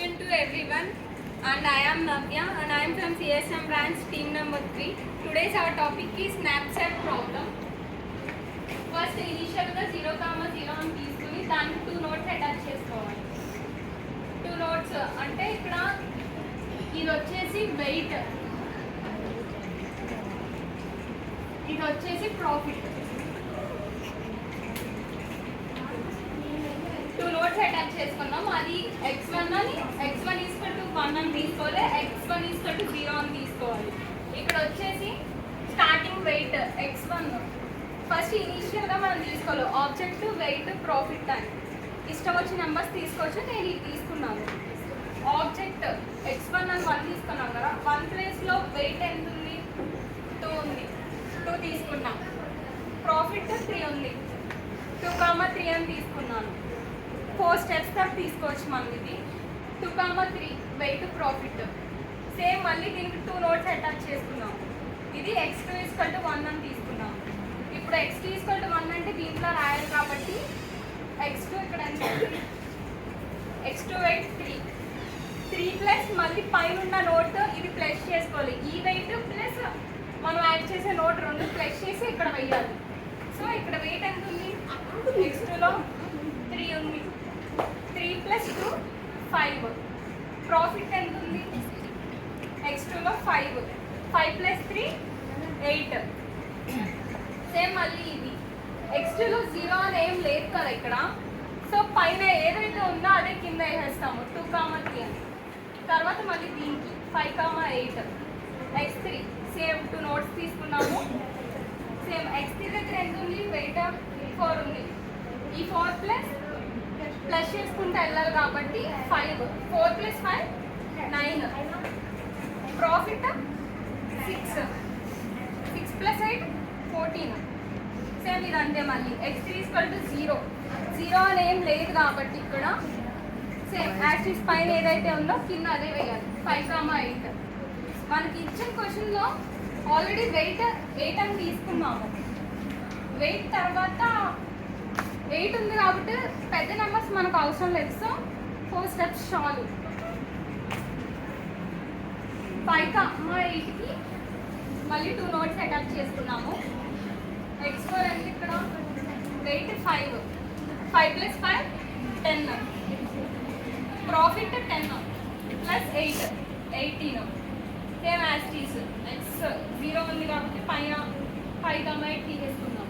afternoon to everyone, and I am Navya and I am from CSM branch team number 3. Today's our topic is Snapchat problem. First initial గా 0, 0 అని తీసుకుని దానికి 2 notes attach చేసుకోవాలి. 2 notes అంటే ఇక్కడ ఇది వచ్చేసి వెయిట్, ఇది వచ్చేసి ప్రాఫిట్. 2 notes అటాచ్ చేసుకున్నాం. అది x1 అని x1 1 అని తీసుకోవాలి, x1 0 అని తీసుకోవాలి. ఇక్కడ వచ్చేసి స్టార్టింగ్ వెయిట్ x1 ఫస్ట్ ఇనీషియల్గా మనం తీసుకోవాలి. ఆబ్జెక్ట్, వెయిట్, ప్రాఫిట్ అని ఇష్టం వచ్చిన నెంబర్స్ తీసుకోవచ్చు. నేను ఇది తీసుకున్నాను. ఆబ్జెక్ట్ x1 అని 1 తీసుకున్నాం కదా, 1 ప్లేస్లో వెయిట్ ఎంత ఉంది? 2 ఉంది. 2 తీసుకున్నాం. ప్రాఫిట్ 3 ఉంది. 2, 3 అని తీసుకున్నాను. 4 స్టెప్స్ దాకా తీసుకోవచ్చు మనం. ఇది 2, 3 వెయిట్, ప్రాఫిట్. సేమ్ మళ్ళీ దీనికి 2 notes అటాచ్ చేసుకున్నాం. ఇది x2 1 అని తీసుకున్నాం. ఇప్పుడు x2 1 అంటే దీంట్లో రాయాలి కాబట్టి x2 ఇక్కడ ఎంత? x2 వెయిట్ 3 ప్లస్ మళ్ళీ పైన ఉన్న నోట్ ఇది ప్లస్ చేసుకోవాలి. ఈ వెయిట్ ప్లస్ మనం యాడ్ చేసే నోట్ 2 ప్లస్ చేసి ఇక్కడ వేయాలి. సో ఇక్కడ వెయిట్ ఎంత ఉంది? x2లో 3 ఉంది. 3 ప్లస్ 2 5. ప్రాఫిట్ ఎంత ఉంది? x2లో 5 ప్లస్ 3 8. సేమ్ మళ్ళీ ఇది x2లో 0 అని ఏం లేదు కదా ఇక్కడ. సో పైన ఏదైతే ఉందో అదే కింద వేసేస్తాము. 2, 3 అని. తర్వాత మళ్ళీ దీనికి 5, 8. x3 సేమ్ 2 notes తీసుకున్నాము. సేమ్ x3 దగ్గర ఎంత ఉంది? వెయిట్ 4 ఉంది. ఈ 4 ప్లస్ చేసుకుంటే వెళ్ళాలి కాబట్టి 5. 4 ప్లస్ 5 9. Profit 6 plus 8 14. సేమ్ ఇది అంతే. మళ్ళీ x3 0 అని ఏం లేదు కాబట్టి ఇక్కడ సేమ్ యాక్సిస్ పైన ఏదైతే ఉందో కింద అదే వేయాలి. 5, 8. మనకి ఇచ్చిన క్వశ్చన్లో ఆల్రెడీ వెయిట్ 8 అని తీసుకున్నాము. వెయిట్ తర్వాత 8 ఉంది కాబట్టి పెద్ద నెంబర్స్ మనకు అవసరం లేదు. సో 4 స్టెప్స్ చాలు. 5, 8కి మళ్ళీ 2 notes అటాచ్ చేసుకున్నాము. x4 అంటే ఇక్కడ weight 5 plus 5 10. Profit 10 plus 8 18. Same as this x0 ఉంది కాబట్టి పైన 5, 8 తీసేసుకున్నాము.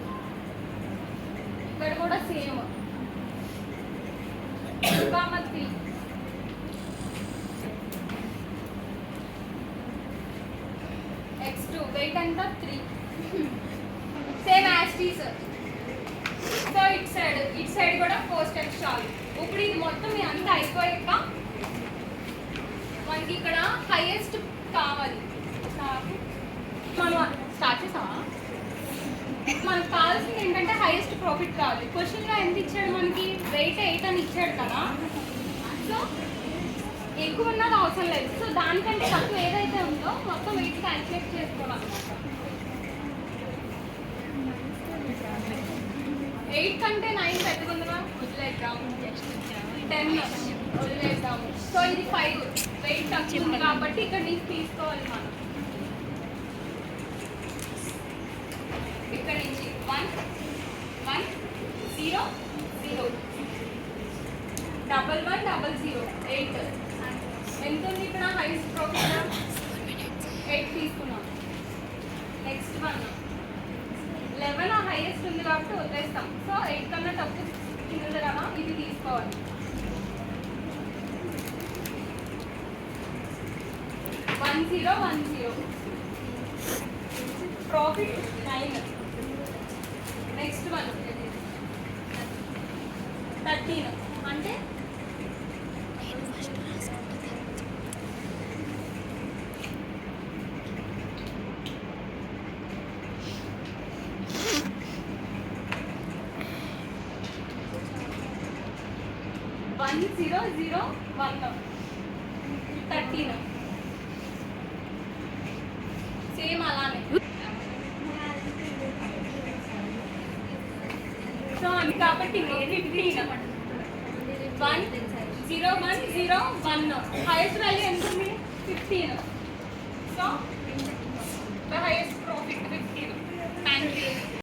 ఇక్కడ కూడా సేమ్ 2, 3. x2 వెయిట్ ఎంత? 3. సేమ్ యాస్టీస్. సో ఇట్ సైడ్ కూడా 4 స్టెప్స్ చాలు. ఇప్పుడు ఇది మొత్తం అంతా అయిపోయాక మనకి ఇక్కడ హైయెస్ట్ కావాలి. మనం స్టార్ట్ చేసామా? మనకు కావాల్సింది ఏంటంటే హైయెస్ట్ ప్రాఫిట్ కావాలి. క్వశ్చన్లో ఎంత ఇచ్చాడు మనకి? వెయిట్ 8 అని ఇచ్చాడు కదా. సో ఎక్కువ ఉన్నది అవసరం లేదు. సో దానికంటే తక్కువ ఏదైతే ఉందో మొత్తం వెయిట్ క్యాల్కులేట్ చేసుకోవాలన్నమాట. 8 కంటే 9 పెద్దగుందిగా వదిలేద్దాము. 10 వదిలేద్దాము. సో ఇది 5 వెయిట్ తక్కువ ఉంది కాబట్టి ఇక్కడ నుంచి తీసుకోవాలి మనం. ఇక్కడ నుంచి 1, 0, 0, 1, 1, 0, 8. ఎంత ఉంది ఇక్కడ? హైయెస్ట్ ప్రాఫిట్ 8 తీసుకున్నాం. నెక్స్ట్ 1 11 హైయెస్ట్ ఉంది కాబట్టి వదిలేస్తాం. సో 8 కన్నా తక్కువ కింద కదా, ఇది తీసుకోవాలి. 1, 0, 1, 0. ప్రాఫిట్ 9. నెక్స్ట్ 1 13 అంటే 1, 0, 0, 1. 13. సేమ్ అలానే. సో అది కాబట్టి 15. 1, 0, 0 1 0 1 హైయెస్ట్ వాల్యూ ఎంత ఉంది 15